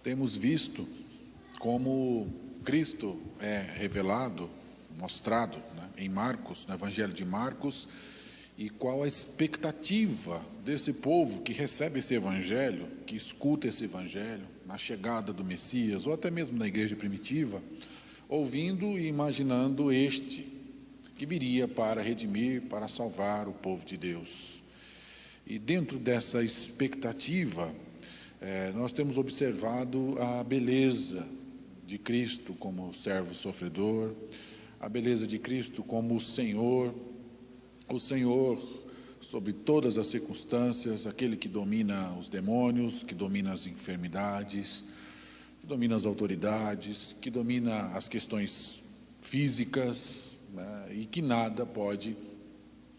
Temos visto como Cristo é revelado, mostrado, né, em Marcos, no Evangelho de Marcos, e qual a expectativa desse povo que recebe esse Evangelho, que escuta esse Evangelho, na chegada do Messias, ou até mesmo na igreja primitiva, ouvindo e imaginando este, que viria para redimir, para salvar o povo de Deus. E dentro dessa expectativa, nós temos observado a beleza de Cristo como servo sofredor, a beleza de Cristo como o Senhor sobre todas as circunstâncias, aquele que domina os demônios, que domina as enfermidades, que domina as autoridades, que domina as questões físicas, né, e que nada pode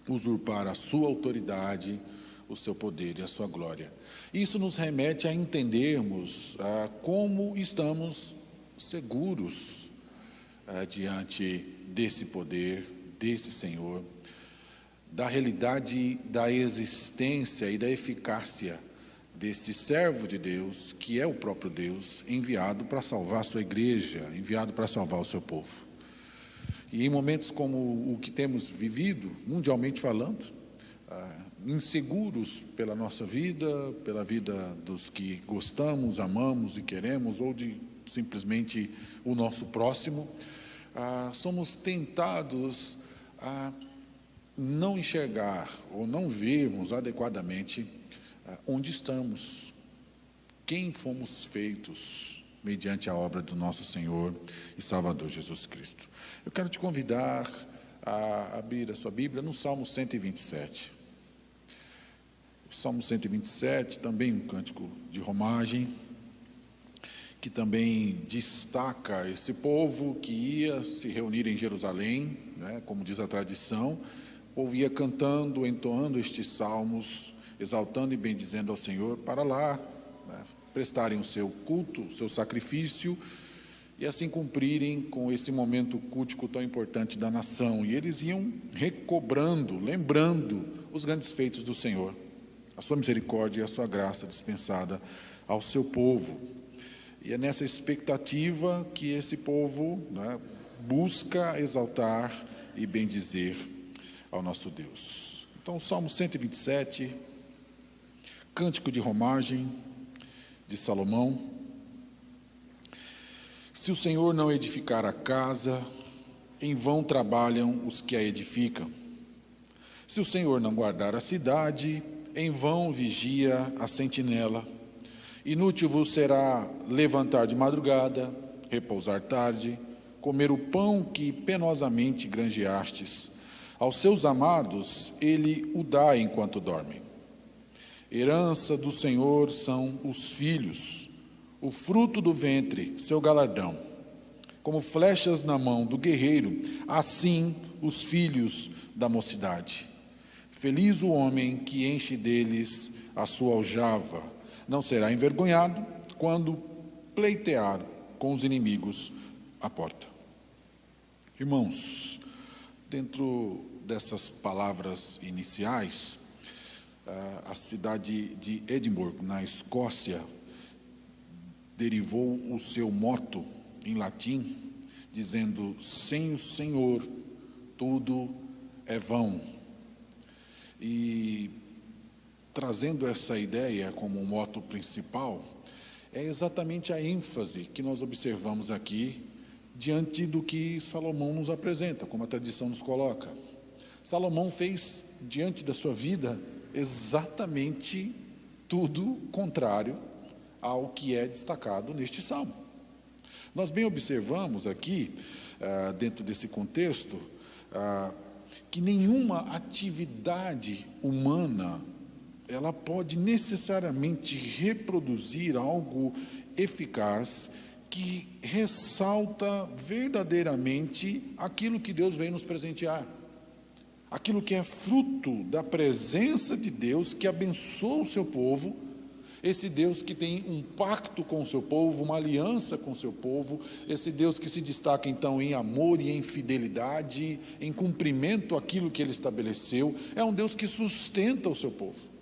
usurpar a sua autoridade, o seu poder e a sua glória. Isso nos remete a entendermos como estamos seguros diante desse poder, desse Senhor, da realidade da existência e da eficácia desse servo de Deus, que é o próprio Deus, enviado para salvar a sua igreja, enviado para salvar o seu povo. E em momentos como o que temos vivido, mundialmente falando, inseguros pela nossa vida, pela vida dos que gostamos, amamos e queremos, ou de simplesmente o nosso próximo, somos tentados a não enxergar ou não vermos adequadamente onde estamos, quem fomos feitos mediante a obra do nosso Senhor e Salvador Jesus Cristo. Eu quero te convidar a abrir a sua Bíblia no Salmo 127. O Salmo 127, também um cântico de romagem, que também destaca esse povo que ia se reunir em Jerusalém, né, como diz a tradição, ouvia cantando, entoando estes salmos, exaltando e bendizendo ao Senhor, para lá, né, prestarem o seu culto, o seu sacrifício, e assim cumprirem com esse momento cultico tão importante da nação. E eles iam recobrando, lembrando os grandes feitos do Senhor, a sua misericórdia e a sua graça dispensada ao seu povo. E é nessa expectativa que esse povo, né, busca exaltar e bendizer ao nosso Deus. Então, o Salmo 127, cântico de romagem de Salomão. Se o Senhor não edificar a casa, em vão trabalham os que a edificam. Se o Senhor não guardar a cidade, em vão vigia a sentinela. Inútil vos será levantar de madrugada, repousar tarde, comer o pão que penosamente granjeastes. Aos seus amados ele o dá enquanto dormem. Herança do Senhor são os filhos, o fruto do ventre, seu galardão. Como flechas na mão do guerreiro, assim os filhos da mocidade. Feliz o homem que enche deles a sua aljava, não será envergonhado quando pleitear com os inimigos à porta. Irmãos, dentro dessas palavras iniciais, a cidade de Edimburgo, na Escócia, derivou o seu motto em latim, dizendo: sem o Senhor, tudo é vão. E trazendo essa ideia como um motto principal, é exatamente a ênfase que nós observamos aqui diante do que Salomão nos apresenta, como a tradição nos coloca. Salomão fez, diante da sua vida, exatamente tudo contrário ao que é destacado neste salmo. Nós bem observamos aqui, dentro desse contexto, que nenhuma atividade humana ela pode necessariamente reproduzir algo eficaz que ressalta verdadeiramente aquilo que Deus vem nos presentear, aquilo que é fruto da presença de Deus que abençoa o seu povo, esse Deus que tem um pacto com o seu povo, uma aliança com o seu povo, esse Deus que se destaca então em amor e em fidelidade, em cumprimento àquilo que ele estabeleceu, é um Deus que sustenta o seu povo.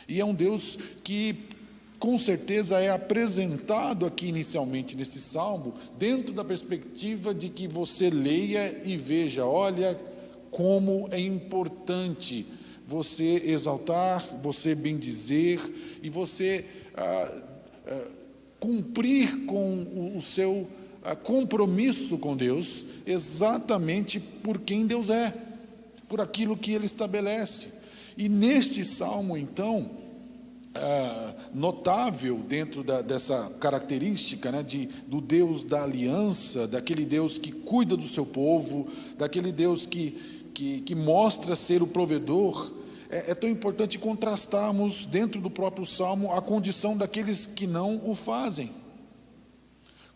E é um Deus que com certeza é apresentado aqui inicialmente nesse salmo, dentro da perspectiva de que você leia e veja, olha como é importante você exaltar, você bendizer e você cumprir com o seu compromisso com Deus, exatamente por quem Deus é, por aquilo que Ele estabelece. E neste salmo, então, notável dentro dessa característica, né, do Deus da aliança, daquele Deus que cuida do seu povo, daquele Deus que mostra ser o provedor, é tão importante contrastarmos dentro do próprio salmo a condição daqueles que não o fazem.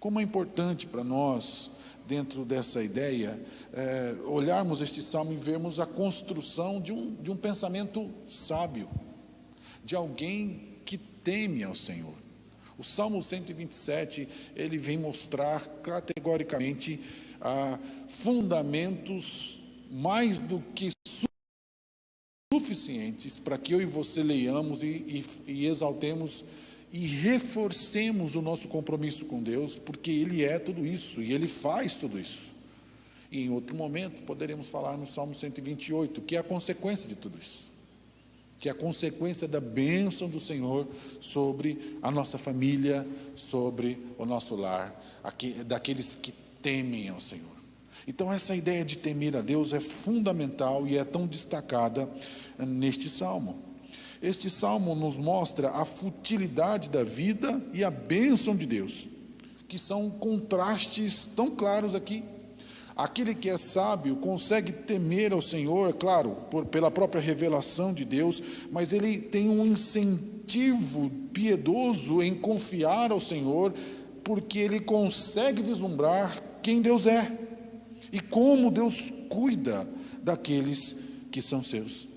Como é importante para nós, dentro dessa ideia, olharmos este salmo e vermos a construção de um pensamento sábio, de alguém que teme ao Senhor. O Salmo 127, ele vem mostrar categoricamente fundamentos mais do que suficientes para que eu e você leiamos e exaltemos e reforcemos o nosso compromisso com Deus, porque Ele é tudo isso e Ele faz tudo isso. E em outro momento poderemos falar no Salmo 128, que é a consequência de tudo isso, que é a consequência da bênção do Senhor sobre a nossa família, sobre o nosso lar, daqueles que temem ao Senhor. Então essa ideia de temer a Deus é fundamental e é tão destacada neste salmo. Este salmo nos mostra a futilidade da vida e a bênção de Deus, que são contrastes tão claros aqui. Aquele que é sábio consegue temer ao Senhor, claro, pela própria revelação de Deus, mas ele tem um incentivo piedoso em confiar ao Senhor, porque ele consegue vislumbrar quem Deus é e como Deus cuida daqueles que são seus.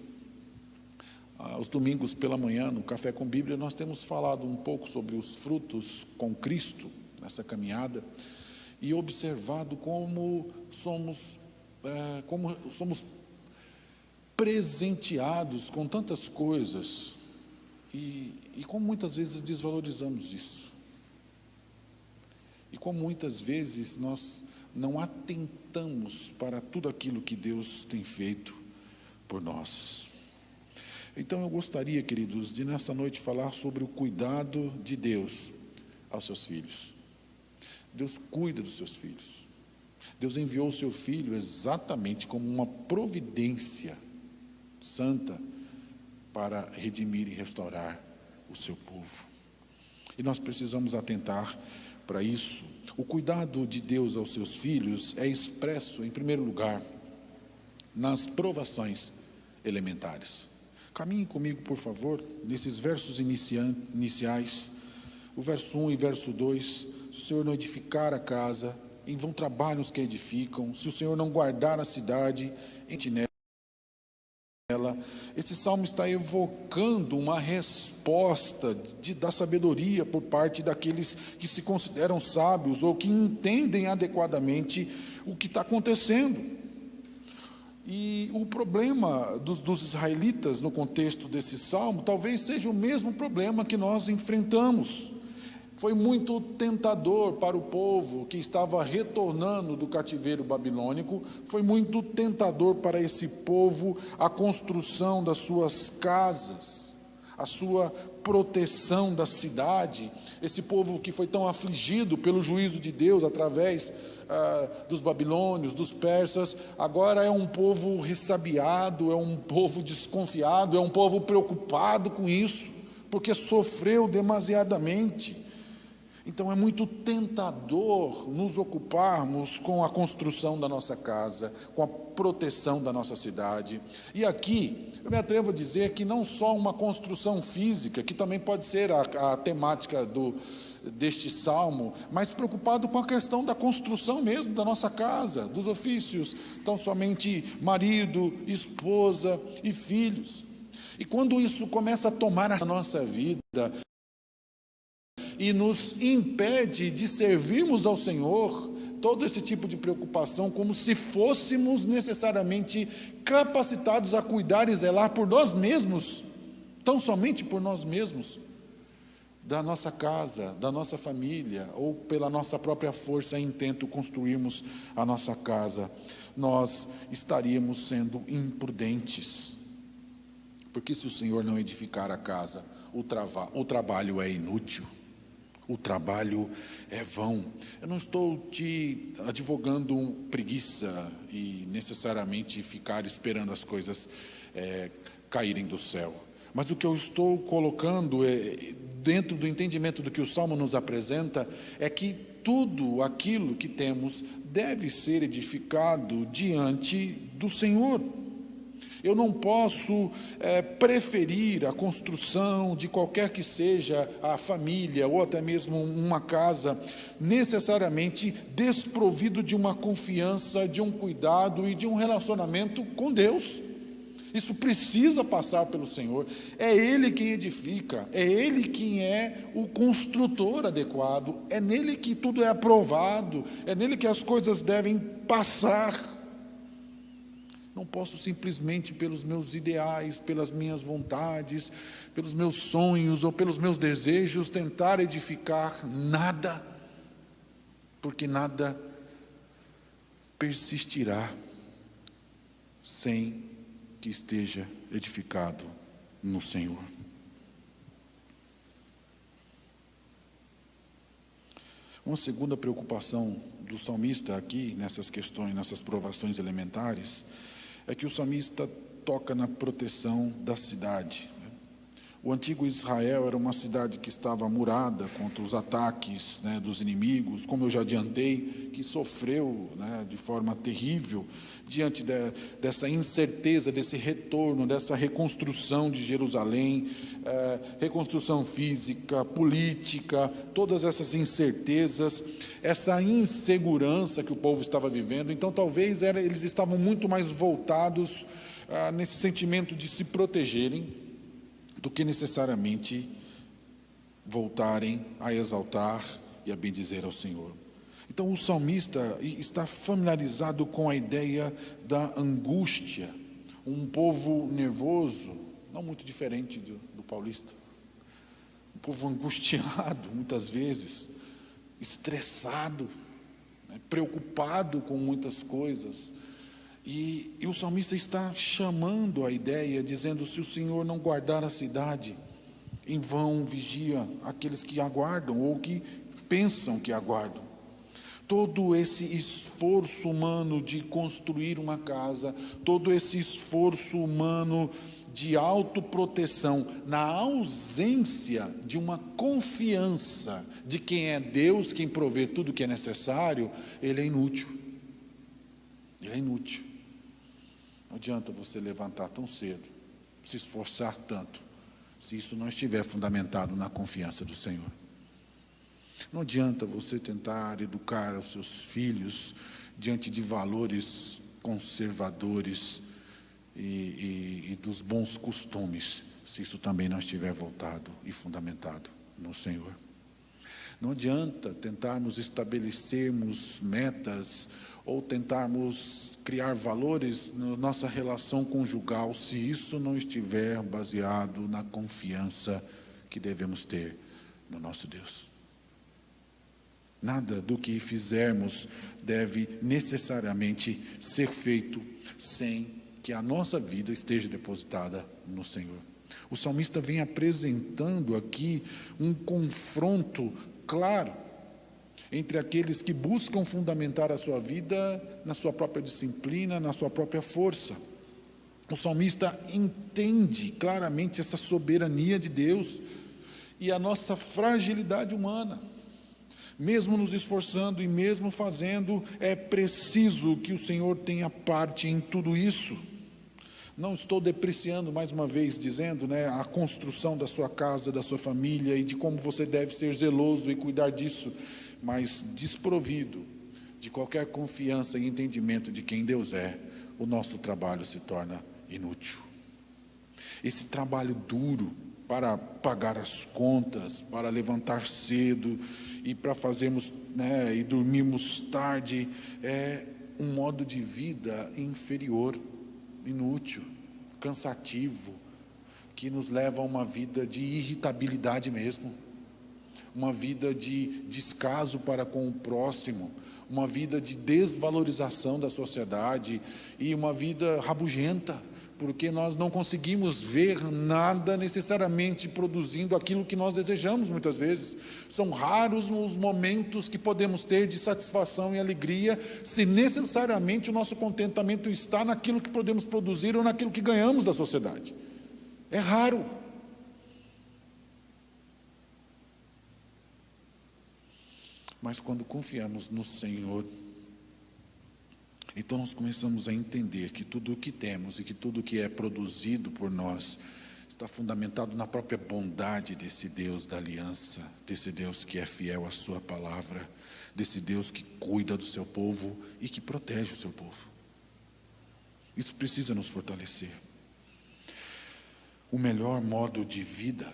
Aos domingos pela manhã, no Café com Bíblia, nós temos falado um pouco sobre os frutos com Cristo, nessa caminhada, e observado como somos presenteados com tantas coisas, e como muitas vezes desvalorizamos isso, e como muitas vezes nós não atentamos para tudo aquilo que Deus tem feito por nós. Então eu gostaria, queridos, de nessa noite falar sobre o cuidado de Deus aos seus filhos. Deus cuida dos seus filhos. Deus enviou o seu Filho exatamente como uma providência santa para redimir e restaurar o seu povo. E nós precisamos atentar para isso. O cuidado de Deus aos seus filhos é expresso, em primeiro lugar, nas provações elementares. Caminhe comigo, por favor, nesses versos iniciais, o verso 1 e verso 2, se o Senhor não edificar a casa, em vão trabalham os que edificam, se o Senhor não guardar a cidade, entre nela. Esse salmo está evocando uma resposta da sabedoria por parte daqueles que se consideram sábios ou que entendem adequadamente o que está acontecendo. E o problema dos israelitas no contexto desse salmo talvez seja o mesmo problema que nós enfrentamos. Foi muito tentador para o povo que estava retornando do cativeiro babilônico, foi muito tentador para esse povo a construção das suas casas, a sua proteção da cidade. Esse povo que foi tão afligido pelo juízo de Deus através dos babilônios, dos persas, agora é um povo ressabiado, é um povo desconfiado, é um povo preocupado com isso, porque sofreu demasiadamente. Então é muito tentador nos ocuparmos com a construção da nossa casa, com a proteção da nossa cidade. E aqui, eu me atrevo a dizer que não só uma construção física, que também pode ser a temática deste salmo, mas preocupado com a questão da construção mesmo da nossa casa, dos ofícios, tão somente marido, esposa e filhos. E quando isso começa a tomar a nossa vida e nos impede de servirmos ao Senhor, todo esse tipo de preocupação, como se fôssemos necessariamente capacitados a cuidar e zelar por nós mesmos, tão somente por nós mesmos, da nossa casa, da nossa família, ou pela nossa própria força e intento construirmos a nossa casa, nós estaríamos sendo imprudentes. Porque se o Senhor não edificar a casa, o trabalho é inútil, o trabalho é vão. Eu não estou te advogando preguiça e necessariamente ficar esperando as coisas caírem do céu. Mas o que eu estou colocando dentro do entendimento do que o Salmo nos apresenta é que tudo aquilo que temos deve ser edificado diante do Senhor. Eu não posso preferir a construção de qualquer que seja a família ou até mesmo uma casa, necessariamente desprovido de uma confiança, de um cuidado e de um relacionamento com Deus. Isso precisa passar pelo Senhor. É Ele quem edifica, é Ele quem é o construtor adequado, é nele que tudo é aprovado, é nele que as coisas devem passar. Não posso simplesmente pelos meus ideais, pelas minhas vontades, pelos meus sonhos ou pelos meus desejos tentar edificar nada, porque nada persistirá sem que esteja edificado no Senhor. Uma segunda preocupação do salmista aqui, nessas questões, nessas provações elementares, é que o salmista toca na proteção da cidade. O antigo Israel era uma cidade que estava murada contra os ataques dos inimigos, como eu já adiantei, que sofreu de forma terrível diante dessa incerteza, desse retorno, dessa reconstrução de Jerusalém, reconstrução física, política, todas essas incertezas, essa insegurança que o povo estava vivendo. Então, talvez eles estavam muito mais voltados nesse sentimento de se protegerem, do que necessariamente voltarem a exaltar e a bendizer ao Senhor. Então o salmista está familiarizado com a ideia da angústia, um povo nervoso, não muito diferente do paulista, um povo angustiado muitas vezes, estressado, preocupado com muitas coisas. E o salmista está chamando a ideia, dizendo: se o Senhor não guardar a cidade, em vão vigia aqueles que aguardam ou que pensam que aguardam. Todo esse esforço humano de construir uma casa, todo esse esforço humano de autoproteção, na ausência de uma confiança de quem é Deus, quem provê tudo o que é necessário, ele é inútil. Ele é inútil. Não adianta você levantar tão cedo, se esforçar tanto, se isso não estiver fundamentado na confiança do Senhor. Não adianta você tentar educar os seus filhos diante de valores conservadores e dos bons costumes, se isso também não estiver voltado e fundamentado no Senhor. Não adianta tentarmos estabelecermos metas ou tentarmos criar valores na nossa relação conjugal, se isso não estiver baseado na confiança que devemos ter no nosso Deus. Nada do que fizermos deve necessariamente ser feito sem que a nossa vida esteja depositada no Senhor. O salmista vem apresentando aqui um confronto claro entre aqueles que buscam fundamentar a sua vida na sua própria disciplina, na sua própria força. O salmista entende claramente essa soberania de Deus e a nossa fragilidade humana. Mesmo nos esforçando e mesmo fazendo, é preciso que o Senhor tenha parte em tudo isso. Não estou depreciando, mais uma vez, dizendo a construção da sua casa, da sua família e de como você deve ser zeloso e cuidar disso, mas desprovido de qualquer confiança e entendimento de quem Deus é, o nosso trabalho se torna inútil. Esse trabalho duro para pagar as contas, para levantar cedo e para fazermos e dormirmos tarde, é um modo de vida inferior, inútil, cansativo, que nos leva a uma vida de irritabilidade mesmo. uma vida de descaso para com o próximo, uma vida de desvalorização da sociedade e uma vida rabugenta, porque nós não conseguimos ver nada necessariamente produzindo aquilo que nós desejamos muitas vezes. São raros os momentos que podemos ter de satisfação e alegria, se necessariamente o nosso contentamento está naquilo que podemos produzir ou naquilo que ganhamos da sociedade. É raro. Mas quando confiamos no Senhor, então nós começamos a entender que tudo o que temos e que tudo o que é produzido por nós está fundamentado na própria bondade desse Deus da aliança, desse Deus que é fiel à sua palavra, desse Deus que cuida do seu povo e que protege o seu povo. Isso precisa nos fortalecer. O melhor modo de vida,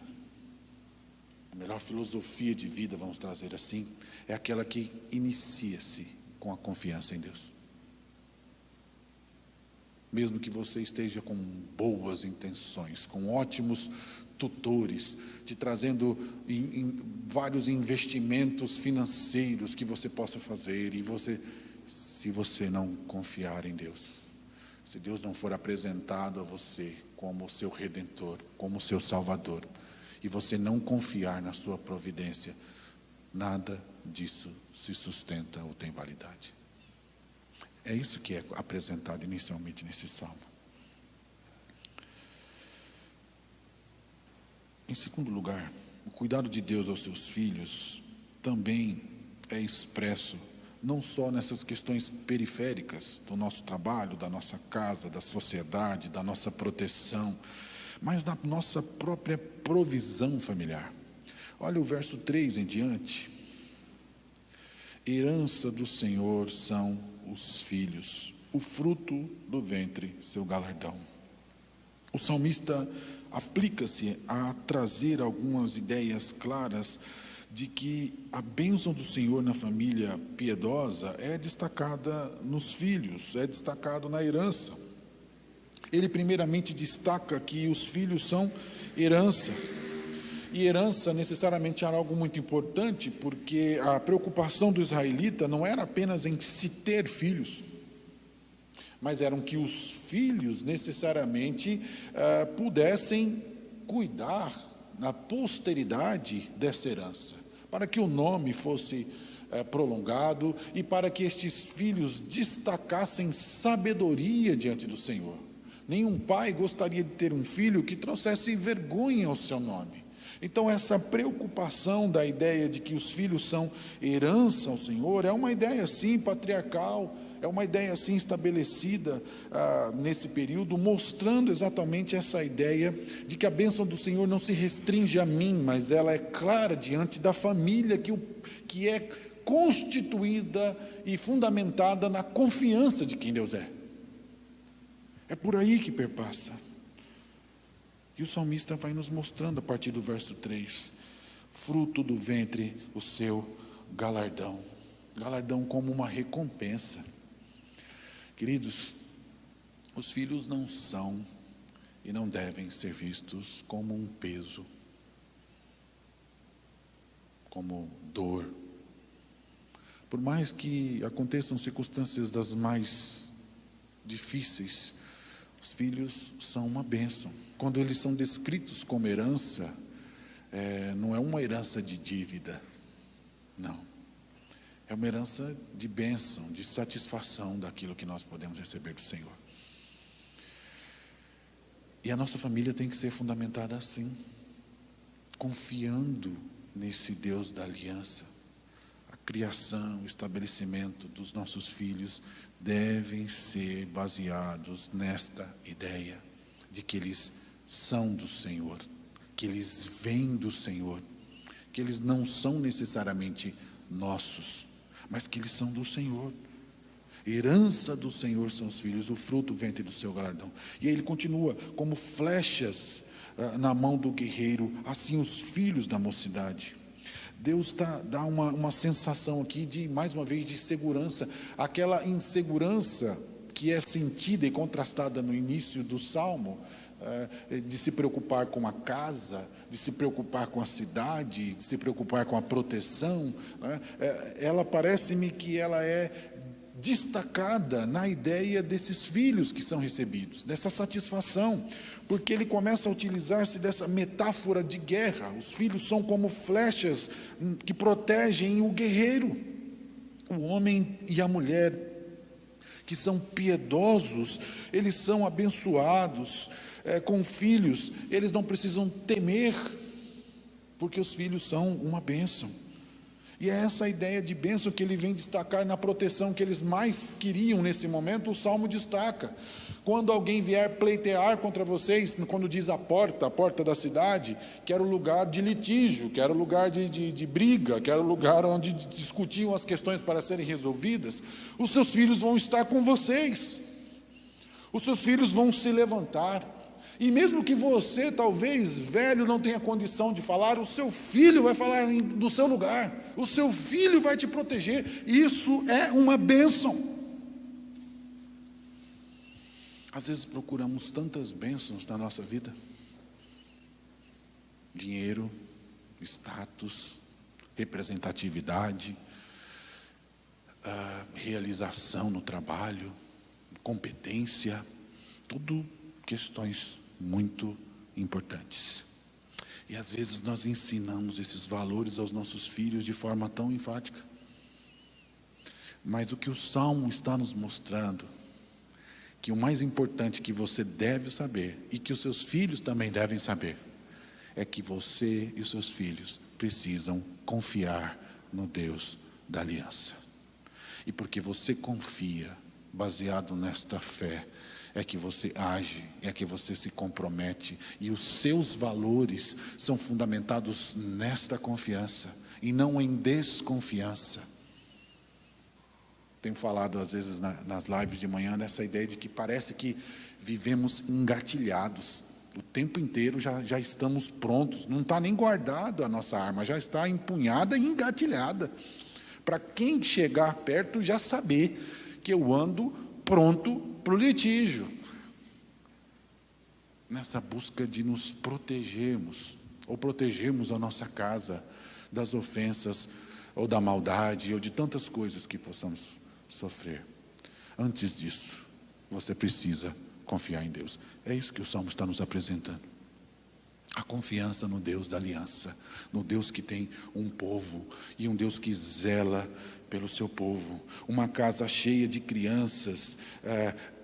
a melhor filosofia de vida, vamos trazer assim, é aquela que inicia-se com a confiança em Deus. Mesmo que você esteja com boas intenções, com ótimos tutores, te trazendo vários investimentos financeiros que você possa fazer, se você não confiar em Deus, se Deus não for apresentado a você como o seu Redentor, como o seu Salvador, e você não confiar na sua providência, nada disso se sustenta ou tem validade. É isso que é apresentado inicialmente nesse salmo. Em segundo lugar, o cuidado de Deus aos seus filhos também é expresso não só nessas questões periféricas do nosso trabalho, da nossa casa, da sociedade, da nossa proteção, mas na nossa própria provisão familiar. Olha o verso 3 em diante. Herança do Senhor são os filhos, o fruto do ventre, seu galardão. O salmista aplica-se a trazer algumas ideias claras de que a bênção do Senhor na família piedosa é destacada nos filhos, é destacado na herança. Ele primeiramente destaca que os filhos são herança. E herança necessariamente era algo muito importante, porque a preocupação do israelita não era apenas em se ter filhos, mas eram que os filhos necessariamente pudessem cuidar na posteridade dessa herança, para que o nome fosse prolongado e para que estes filhos destacassem sabedoria diante do Senhor. Nenhum pai gostaria de ter um filho que trouxesse vergonha ao seu nome. Então essa preocupação da ideia de que os filhos são herança ao Senhor é uma ideia sim patriarcal, é uma ideia sim estabelecida nesse período, mostrando exatamente essa ideia de que a bênção do Senhor não se restringe a mim, mas ela é clara diante da família que é constituída e fundamentada na confiança de quem Deus é. É por aí que perpassa. E o salmista vai nos mostrando a partir do verso 3, fruto do ventre, o seu galardão. Galardão como uma recompensa. Queridos, os filhos não são e não devem ser vistos como um peso, como dor. Por mais que aconteçam circunstâncias das mais difíceis, os filhos são uma bênção. Quando eles são descritos como herança, não é uma herança de dívida, não. É uma herança de bênção, de satisfação daquilo que nós podemos receber do Senhor. E a nossa família tem que ser fundamentada assim, confiando nesse Deus da aliança. A criação, o estabelecimento dos nossos filhos devem ser baseados nesta ideia de que eles são do Senhor, que eles vêm do Senhor, que eles não são necessariamente nossos, mas que eles são do Senhor. Herança do Senhor são os filhos, o fruto, o ventre do seu galardão. E aí ele continua, como flechas na mão do guerreiro, assim os filhos da mocidade. Deus dá uma sensação aqui de, mais uma vez, de segurança. Aquela insegurança que é sentida e contrastada no início do Salmo, de se preocupar com a casa, de se preocupar com a cidade, de se preocupar com a proteção, né? Ela parece-me que ela é destacada na ideia desses filhos que são recebidos, dessa satisfação, porque ele começa a utilizar-se dessa metáfora de guerra. Os filhos são como flechas que protegem o guerreiro. O homem e a mulher que são piedosos, eles são abençoados. Com filhos, eles não precisam temer, porque os filhos são uma bênção. E é essa ideia de bênção que ele vem destacar na proteção que eles mais queriam nesse momento. O Salmo destaca: quando alguém vier pleitear contra vocês, quando diz a porta da cidade, que era o lugar de litígio, que era o lugar de briga, que era o lugar onde discutiam as questões para serem resolvidas, os seus filhos vão estar com vocês, os seus filhos vão se levantar. E mesmo que você, talvez, velho, não tenha condição de falar, o seu filho vai falar do seu lugar, o seu filho vai te proteger. Isso é uma bênção. Às vezes procuramos tantas bênçãos na nossa vida: dinheiro, status, representatividade, realização no trabalho, competência, tudo questões muito importantes. E às vezes nós ensinamos esses valores aos nossos filhos de forma tão enfática. Mas o que o Salmo está nos mostrando, que o mais importante que você deve saber, e que os seus filhos também devem saber, é que você e os seus filhos precisam confiar no Deus da aliança. E porque você confia, baseado nesta fé, é que você age, é que você se compromete, e os seus valores são fundamentados nesta confiança, e não em desconfiança. Tenho falado às vezes nas lives de manhã, nessa ideia de que parece que vivemos engatilhados, o tempo inteiro já estamos prontos, não está nem guardado a nossa arma, já está empunhada e engatilhada, para quem chegar perto já saber que eu ando pronto para o litígio, nessa busca de nos protegermos, ou protegermos a nossa casa das ofensas, ou da maldade, ou de tantas coisas que possamos sofrer. Antes disso, você precisa confiar em Deus. É isso que o Salmo está nos apresentando. A confiança no Deus da aliança, no Deus que tem um povo, e um Deus que zela pelo seu povo. Uma casa cheia de crianças,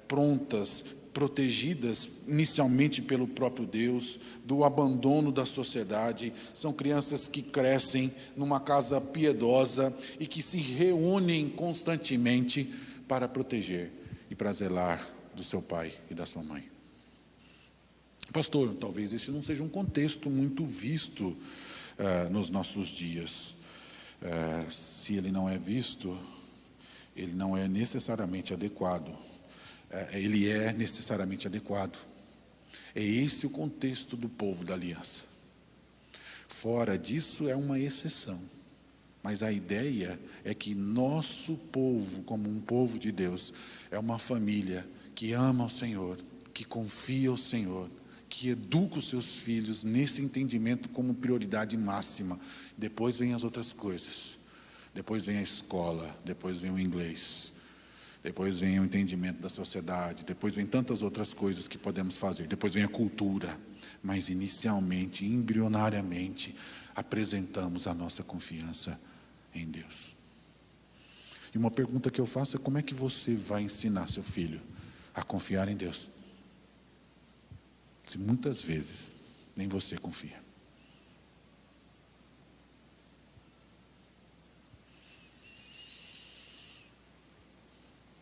prontas, protegidas inicialmente pelo próprio Deus, do abandono da sociedade. São crianças que crescem numa casa piedosa e que se reúnem constantemente para proteger e para zelar do seu pai e da sua mãe. Pastor, talvez esse não seja um contexto muito visto nos nossos dias. Se ele não é visto, ele não é necessariamente adequado. Ele é necessariamente adequado. É esse o contexto do povo da aliança. Fora disso é uma exceção. Mas a ideia é que nosso povo, como um povo de Deus, é uma família que ama o Senhor, que confia ao Senhor, que educa os seus filhos nesse entendimento como prioridade máxima. Depois vem as outras coisas. Depois vem a escola, depois vem o inglês. Depois vem o entendimento da sociedade, depois vem tantas outras coisas que podemos fazer, depois vem a cultura, mas inicialmente, embrionariamente, apresentamos a nossa confiança em Deus. E uma pergunta que eu faço é: como é que você vai ensinar seu filho a confiar em Deus, se muitas vezes nem você confia?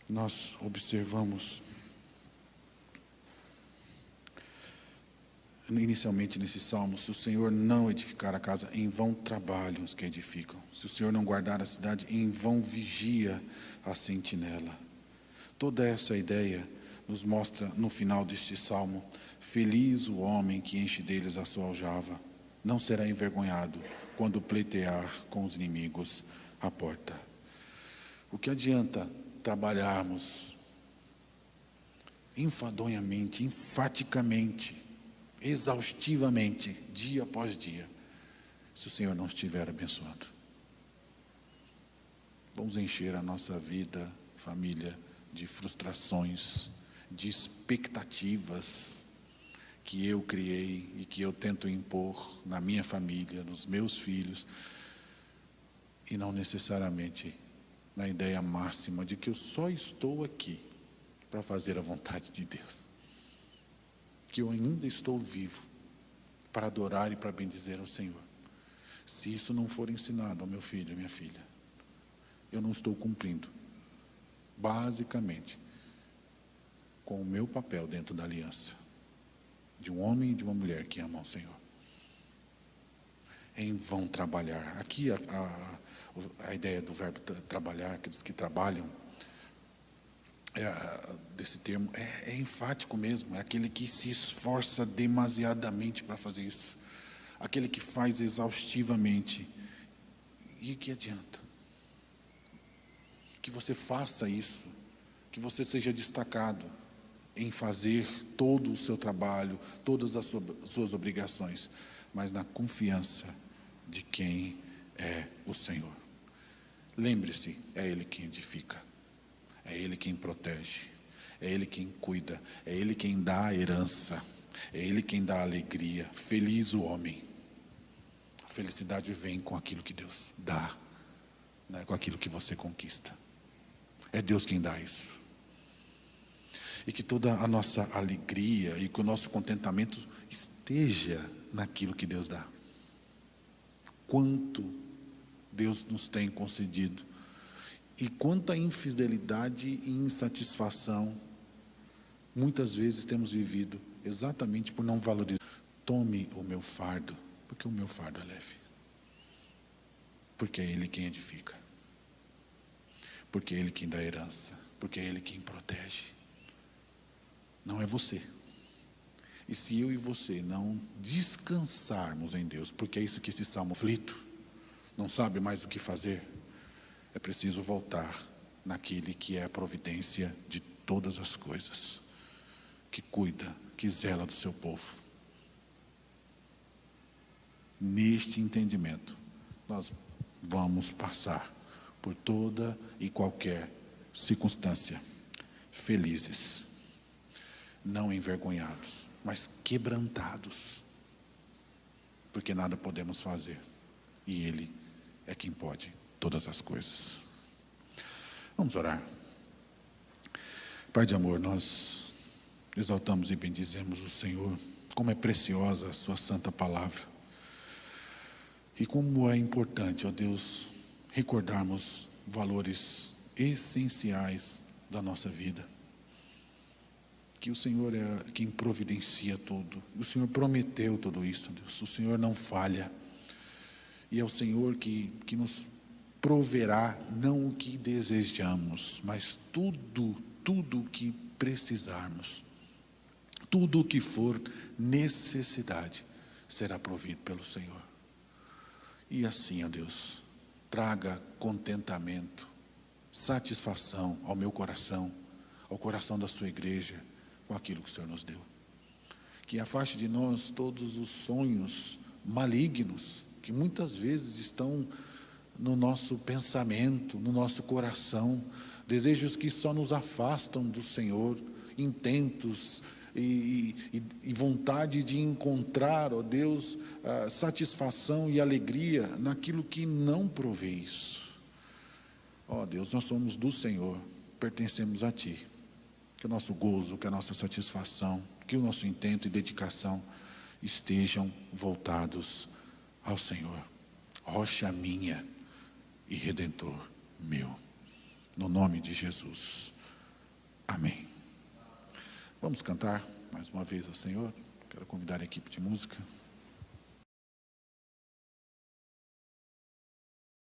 Nós observamos inicialmente nesse salmo: se o Senhor não edificar a casa, em vão trabalham os que edificam. Se o Senhor não guardar a cidade, em vão vigia a sentinela. Toda essa ideia nos mostra no final deste salmo: feliz o homem que enche deles a sua aljava, não será envergonhado quando pleitear com os inimigos à porta. O que adianta trabalharmos enfadonhamente, enfaticamente, exaustivamente, dia após dia, se o Senhor não estiver abençoando. Vamos encher a nossa vida, família, de frustrações, de expectativas que eu criei e que eu tento impor na minha família, nos meus filhos, e não necessariamente na ideia máxima de que eu só estou aqui para fazer a vontade de Deus, que eu ainda estou vivo para adorar e para bendizer ao Senhor. Se isso não for ensinado ao meu filho e minha filha, eu não estou cumprindo, basicamente, com o meu papel dentro da aliança, de um homem e de uma mulher que amam o Senhor. Em vão trabalhar. Aqui a ideia do verbo trabalhar, aqueles que trabalham, desse termo, é enfático mesmo, é aquele que se esforça demasiadamente para fazer isso, aquele que faz exaustivamente. E que adianta? Que você faça isso, que você seja destacado em fazer todo o seu trabalho, todas as suas obrigações, mas na confiança de quem é o Senhor. Lembre-se, é Ele quem edifica, é Ele quem protege, é Ele quem cuida, é Ele quem dá a herança, é Ele quem dá a alegria. Feliz o homem. A felicidade vem com aquilo que Deus dá, não é com aquilo que você conquista. É Deus quem dá isso. E que toda a nossa alegria e que o nosso contentamento esteja naquilo que Deus dá. Quanto Deus nos tem concedido e quanta infidelidade e insatisfação muitas vezes temos vivido exatamente por não valorizar. Tome o meu fardo, porque o meu fardo é leve, porque é Ele quem edifica, porque é Ele quem dá herança, porque é Ele quem protege, não é você. E se eu e você não descansarmos em Deus, porque é isso que esse salmo aflito, não sabe mais o que fazer, é preciso voltar naquele que é a providência de todas as coisas, que cuida, que zela do seu povo. Neste entendimento, nós vamos passar por toda e qualquer circunstância, felizes, não envergonhados, mas quebrantados, porque nada podemos fazer, e Ele é quem pode todas as coisas. Vamos orar. Pai de amor, nós exaltamos e bendizemos o Senhor, como é preciosa a sua santa palavra, e como é importante, ó Deus, recordarmos valores essenciais da nossa vida, que o Senhor é quem providencia tudo. O Senhor prometeu tudo isso, Deus. O Senhor não falha. E é o Senhor que nos proverá, não o que desejamos, mas tudo o que precisarmos. Tudo o que for necessidade será provido pelo Senhor. E assim, ó Deus, traga contentamento, satisfação ao meu coração, ao coração da sua igreja, com aquilo que o Senhor nos deu. Que afaste de nós todos os sonhos malignos que muitas vezes estão no nosso pensamento, no nosso coração, desejos que só nos afastam do Senhor, intentos e vontade de encontrar, ó Deus, satisfação e alegria naquilo que não provê isso. Ó Deus, nós somos do Senhor, pertencemos a Ti. Que o nosso gozo, que a nossa satisfação, que o nosso intento e dedicação estejam voltados ao Senhor, rocha minha e redentor meu, no nome de Jesus, amém. Vamos cantar mais uma vez ao Senhor. Quero convidar a equipe de música.